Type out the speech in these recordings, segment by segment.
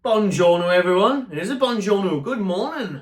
Buongiorno everyone, it is a buongiorno, good morning.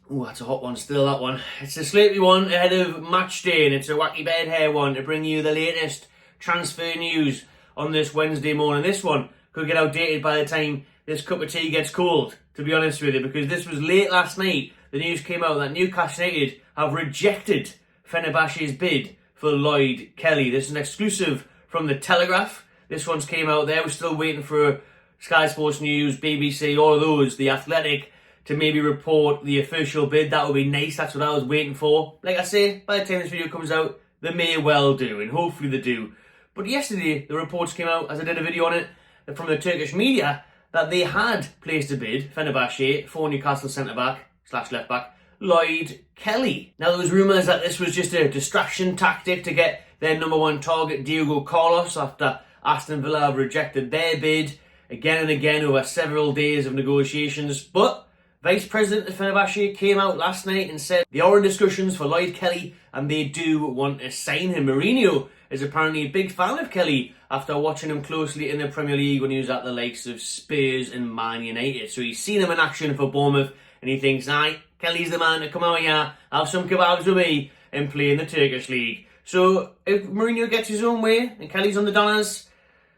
Oh, that's a hot one still, that one. It's a sleepy one ahead of match day, and it's a wacky bed hair one to bring you the latest transfer news on this Wednesday morning. This one could get outdated by the time this cup of tea gets cold, to be honest with you, because this was late last night. The news came out that Newcastle United have rejected Fenerbahce's bid for Lloyd Kelly. This is an exclusive from the Telegraph. This one's came out there. We're still waiting for Sky Sports News, BBC, all of those, The Athletic, to maybe report the official bid. That would be nice. That's what I was waiting for. Like I say, by the time this video comes out, they may well do, and hopefully they do. But yesterday, the reports came out, as I did a video on it, from the Turkish media, that they had placed a bid, Fenerbahce, for Newcastle centre-back/left-back, Lloyd Kelly. Now, there was rumours that this was just a distraction tactic to get their number one target, Diego Carlos, after Aston Villa have rejected their bid again and again over several days of negotiations. But Vice President of Fenerbahce came out last night and said they are in discussions for Lloyd Kelly and they do want to sign him. Mourinho is apparently a big fan of Kelly after watching him closely in the Premier League when he was at the likes of Spurs and Man United. So he's seen him in action for Bournemouth and he thinks, aye, Kelly's the man to come out here, have some kebabs with me and play in the Turkish League. So if Mourinho gets his own way and Kelly's on the Donners,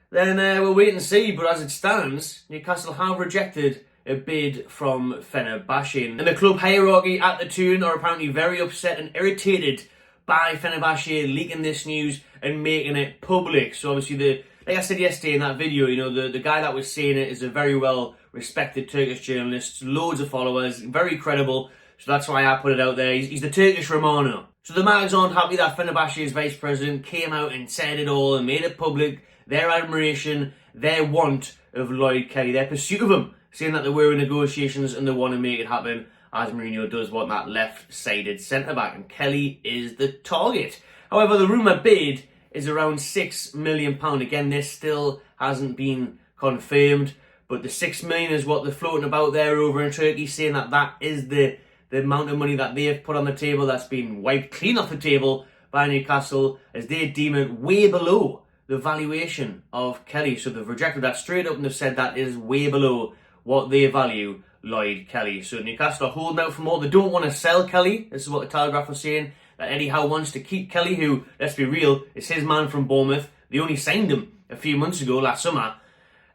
then we'll wait and see. But as it stands, Newcastle have rejected a bid from Fenerbahce. And the club hierarchy at the Toon are apparently very upset and irritated by Fenerbahce leaking this news and making it public. So obviously, like I said yesterday in that video, the guy that was saying it is a very well respected Turkish journalist, loads of followers, very credible. So that's why I put it out there. He's the Turkish Romano. So the Mags aren't happy that Fenerbahce's vice president came out and said it all and made it public, their admiration, their want of Lloyd Kelly, their pursuit of him, saying that they were in negotiations and they want to make it happen, as Mourinho does want that left-sided centre-back, and Kelly is the target. However, the rumour bid is around £6 million. Again, this still hasn't been confirmed, but the £6 million is what they're floating about there over in Turkey, saying that that is the amount of money that they have put on the table that's been wiped clean off the table by Newcastle, as they deem it way below the valuation of Kelly. So they've rejected that straight up and they've said that is way below what they value Lloyd Kelly. So Newcastle are holding out for more. They don't want to sell Kelly. This is what the Telegraph was saying, that Eddie Howe wants to keep Kelly, who, let's be real, is his man from Bournemouth. They only signed him a few months ago, last summer,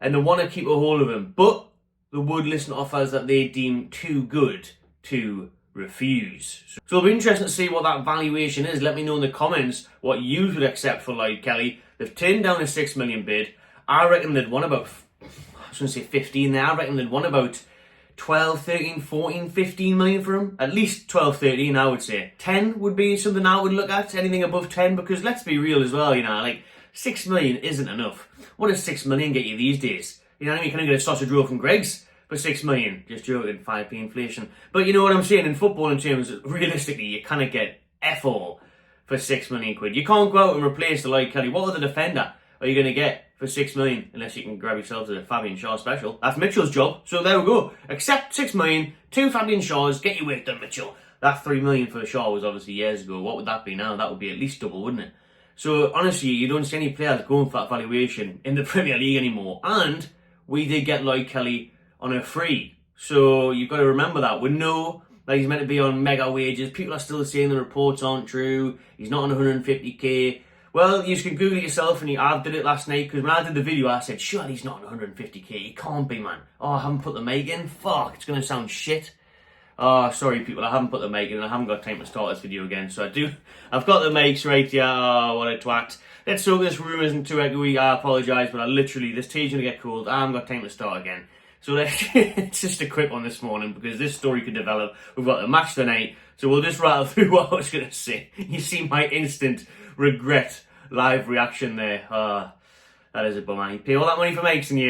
and they want to keep a hold of him. But they would listen to offers that they deem too good to refuse. So it'll be interesting to see what that valuation is. Let me know in the comments what you would accept for Lloyd Kelly. They've turned down a £6 million bid. I reckon they'd want about, I was going to say 15 there, I reckon they'd want about 12, 13, 14, 15 million for him. At least 12, 13, I would say. 10 would be something I would look at, anything above 10, because let's be real as well, like 6 million isn't enough. What does 6 million get you these days? You know what I mean? You can't get a sausage roll from Greggs for 6 million. Just joking, 5p inflation. But you know what I'm saying, in football in terms of, realistically, you kind of get F all for 6 million quid. You can't go out and replace the Lloyd Kelly. What other defender are you going to get for 6 million, unless you can grab yourself to the Fabian Shaw special? That's Mitchell's job. So there we go. Accept 6 million, 2 Fabian Shaws, get your work done, Mitchell. That 3 million for Shaw was obviously years ago. What would that be now? That would be at least double, wouldn't it? So honestly, you don't see any players going for that valuation in the Premier League anymore. And we did get Lloyd Kelly on a free. So you've got to remember that. We know that he's meant to be on mega wages. People are still saying the reports aren't true. He's not on 150k. Well, you can Google it yourself, and I did it last night, because when I did the video, I said, sure, he's not on 150k. He can't be, man. Oh, I haven't put the mic in. Fuck, it's going to sound shit. Oh, sorry, people, I haven't put the mic in, and I haven't got time to start this video again. So I've got the mics right here. Oh, what a twat. Let's hope this room isn't too echoey. I apologise, but this tea's going to get cold. I haven't got time to start again. So it's just a quick one this morning, because this story could develop. We've got the match tonight, so we'll just rattle through what I was going to say. You see my instant regret live reaction there. That is a bummer. You pay all that money for mics and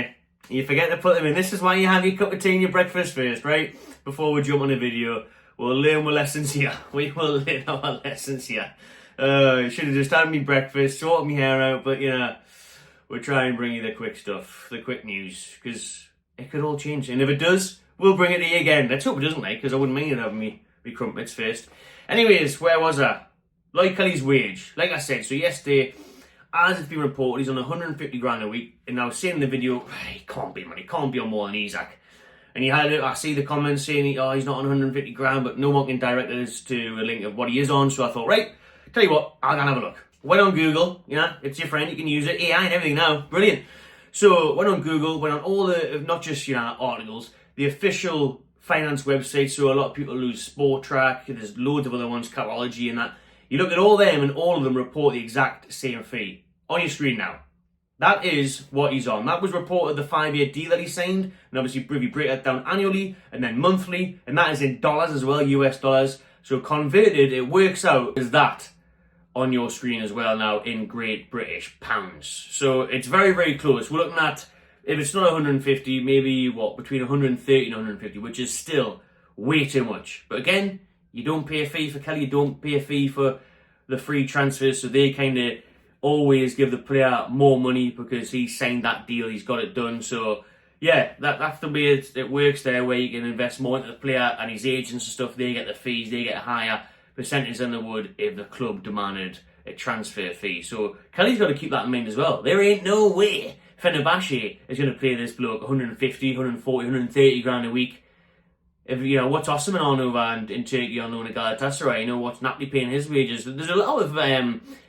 you forget to put them in. This is why you have your cup of tea and your breakfast first, right? Before we jump on the video. We'll learn our lessons here. We will learn our lessons here. Should have just had me breakfast, sorted my hair out, but we'll try and bring you the quick stuff, the quick news, because it could all change. And if it does, we'll bring it to you again. Let's hope it doesn't, because I wouldn't mind having me crumpets first. Anyways, where was I? Lloyd Kelly's wage. Like I said, so yesterday as it's been reported, he's on 150 grand a week. And I was saying in the video, he can't be, man. He can't be on more than Isak. And I see the comments saying, oh, he's not on 150 grand, but no one can direct us to a link of what he is on. So I thought, right, tell you what, I'll go and have a look. Went on Google, it's your friend, you can use it, AI and everything now, brilliant. So went on Google, went on all the, not just, articles, the official finance websites. So a lot of people use Sport Track, there's loads of other ones, Capology and that. You look at all them and all of them report the exact same fee. On your screen now. That is what he's on. That was reported the 5-year deal that he signed. And obviously, if you break that down annually and then monthly, and that is in dollars as well, US dollars. So converted, it works out as that on your screen as well now in Great British pounds. So it's very, very close. We're looking at, if it's not 150, maybe between 130 and 150, which is still way too much. But again, you don't pay a fee for Kelly, you don't pay a fee for the free transfers, so they kind of always give the player more money because he signed that deal, he's got it done. So yeah, that's the way it works there, where you can invest more into the player and his agents and stuff. They get the fees, they get a higher percentage than they would if the club demanded a transfer fee. So Kelly's got to keep that in mind as well. There ain't no way Fenerbahce is going to pay this bloke 150, 140, 130 grand a week. If what's Osman on over in Turkey on loan at Galatasaray, what's Napoli paying his wages. There's a lot of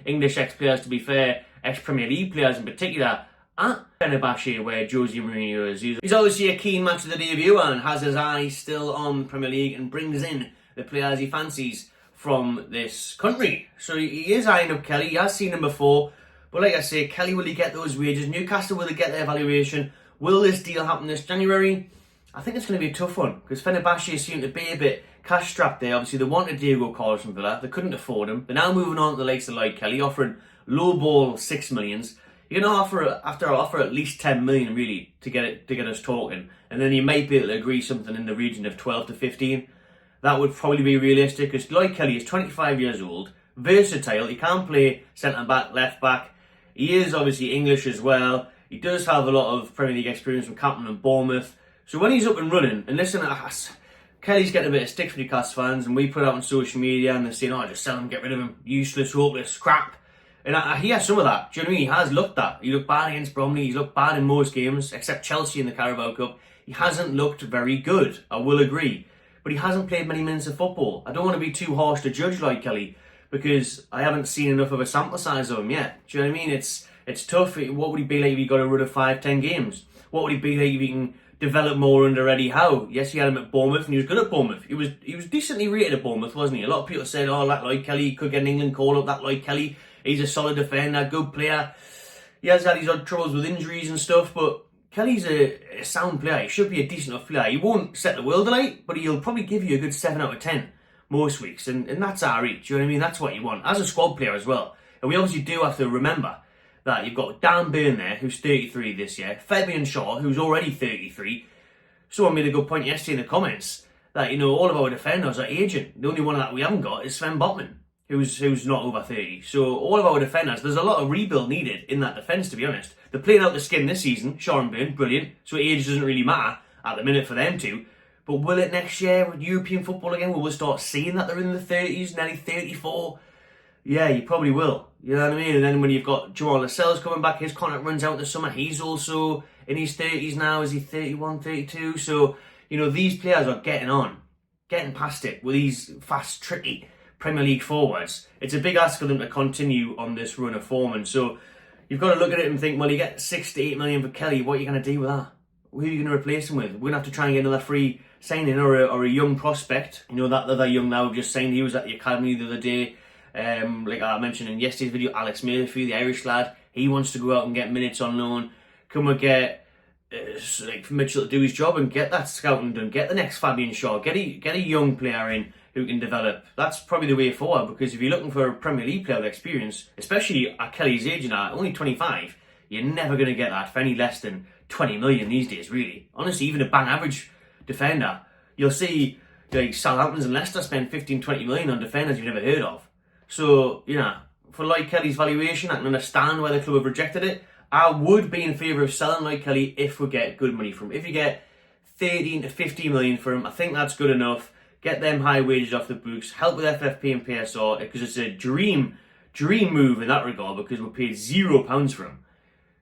English ex-players, to be fair, ex-Premier League players in particular, at Fenerbahce, where Jose Mourinho is. He's obviously a keen match of the debut and has his eye still on the Premier League and brings in the players he fancies from this country. So he is eyeing up Kelly. He has seen him before. But like I say, Kelly, will he get those wages? Newcastle, will they get their valuation? Will this deal happen this January? I think it's going to be a tough one because Fenerbahce seem to be a bit cash strapped there. Obviously, they wanted Diego Carlos from Villa. They couldn't afford him. They're now moving on to the likes of Lloyd Kelly, offering low ball 6 millions. You're going to offer at least 10 million really to get us talking, and then you might be able to agree something in the region of 12 to 15. That would probably be realistic because Lloyd Kelly is 25 years old, versatile. He can play centre back, left back. He is obviously English as well. He does have a lot of Premier League experience from Campton and Bournemouth. So when he's up and running, and listen, Kelly's getting a bit of stick for Newcastle fans, and we put out on social media, and they're saying, oh, just sell him, get rid of him, useless, hopeless, crap. And he has some of that. Do you know what I mean? He has looked that. He looked bad against Bromley, he's looked bad in most games, except Chelsea in the Carabao Cup. He hasn't looked very good, I will agree. But he hasn't played many minutes of football. I don't want to be too harsh to judge Lloyd Kelly, because I haven't seen enough of a sample size of him yet. Do you know what I mean? It's tough. What would he be like if he got a run of 5-10 games? What would he be like if he can develop more under Eddie Howe? Yes, he had him at Bournemouth, and he was good at Bournemouth. He was decently rated at Bournemouth, wasn't he? A lot of people said, oh, that Lloyd Kelly could get an England call up. That Lloyd Kelly, he's a solid defender, good player. He has had his odd troubles with injuries and stuff, but Kelly's a sound player. He should be a decent enough player. He won't set the world alight, but he'll probably give you a good 7 out of 10 most weeks, and that's our reach. Do you know what I mean? That's what you want as a squad player as well. And we obviously do have to remember that you've got Dan Burn there, who's 33 this year, Fabian Shaw, who's already 33. Someone made a good point yesterday in the comments that, all of our defenders are aging. The only one that we haven't got is Sven Botman, who's not over 30. So all of our defenders, there's a lot of rebuild needed in that defence, to be honest. They're playing out the skin this season, Shaw and Burn, brilliant. So age doesn't really matter at the minute for them two. But will it next year with European football again? Will we start seeing that they're in the 30s, nearly 34? Yeah, you probably will. You know what I mean? And then when you've got Joao Lascelles coming back, his contract runs out this summer. He's also in his 30s now. Is he 31, 32? So, these players are getting past it with these fast, tricky Premier League forwards. It's a big ask for them to continue on this run of form. And so you've got to look at it and think, well, you get 6 to 8 million for Kelly. What are you going to do with that? Who are you going to replace him with? We're going to have to try and get another free signing or a young prospect. That other young now just signed. He was at the academy the other day. Like I mentioned in yesterday's video, Alex Murphy, the Irish lad, he wants to go out and get minutes on loan. Can we get Mitchell to do his job and get that scouting done? Get the next Fabian Shaw. Get a young player in who can develop. That's probably the way forward, because if you're looking for a Premier League player with experience, especially at Kelly's age now, only 25, you're never going to get that for any less than 20 million these days, really. Honestly, even a bang average defender, you'll see like Southampton and Leicester spend 15-20 million on defenders you've never heard of. So, for Lloyd Kelly's valuation, I can understand why the club have rejected it. I would be in favour of selling Lloyd Kelly if we get good money from him. If you get 13 to 15 million for him, I think that's good enough. Get them high wages off the books, help with FFP and PSR, because it's a dream dream move in that regard because we paid £0 for him.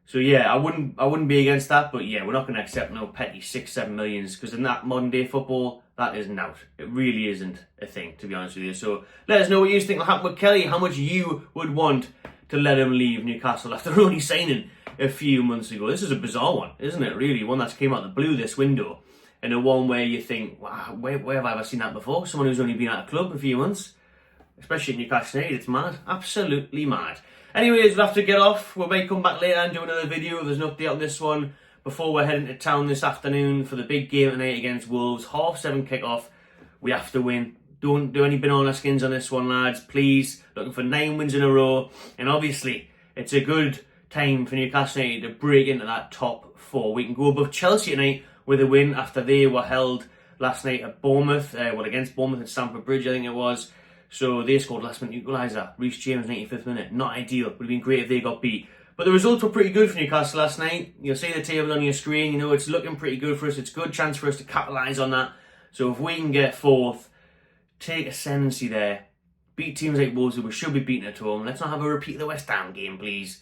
So yeah, I wouldn't be against that, but yeah, we're not going to accept no petty 6-7 millions because in that modern day football, that isn't out. It really isn't a thing, to be honest with you. So let us know what you think will happen with Kelly, how much you would want to let him leave Newcastle after only signing a few months ago. This is a bizarre one, isn't it, really? One that's came out of the blue this window, and a one where you think, wow, where have I ever seen that before? Someone who's only been at a club a few months, especially at Newcastle United. It's mad, absolutely mad. Anyways, we'll have to get off. We may come back later and do another video. There's an update on this one before we're heading to town this afternoon for the big game tonight against Wolves. 7:30 kick-off. We have to win. Don't do any banana skins on this one, lads. Please. Looking for 9 wins in a row. And obviously, it's a good time for Newcastle United to break into that top 4. We can go above Chelsea tonight with a win after they were held last night at Bournemouth. Against Bournemouth at Stamford Bridge, I think it was. So they scored last minute equaliser. Reece James, 95th minute. Not ideal. Would have been great if they got beat. But the results were pretty good for Newcastle last night. You'll see the table on your screen. You know, it's looking pretty good for us. It's a good chance for us to capitalise on that. So if we can get 4th, take ascendancy there, beat teams like Wolves who we should be beating at home. Let's not have a repeat of the West Ham game, please.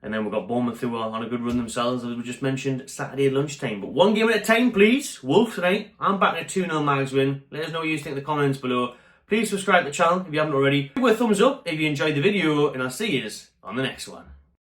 And then we've got Bournemouth who are on a good run themselves, as we just mentioned, Saturday lunchtime. But one game at a time, please. Wolves tonight. I'm backing a 2-0 Mags win. Let us know what you think in the comments below. Please subscribe to the channel if you haven't already. Give it a thumbs up if you enjoyed the video, and I'll see you on the next one.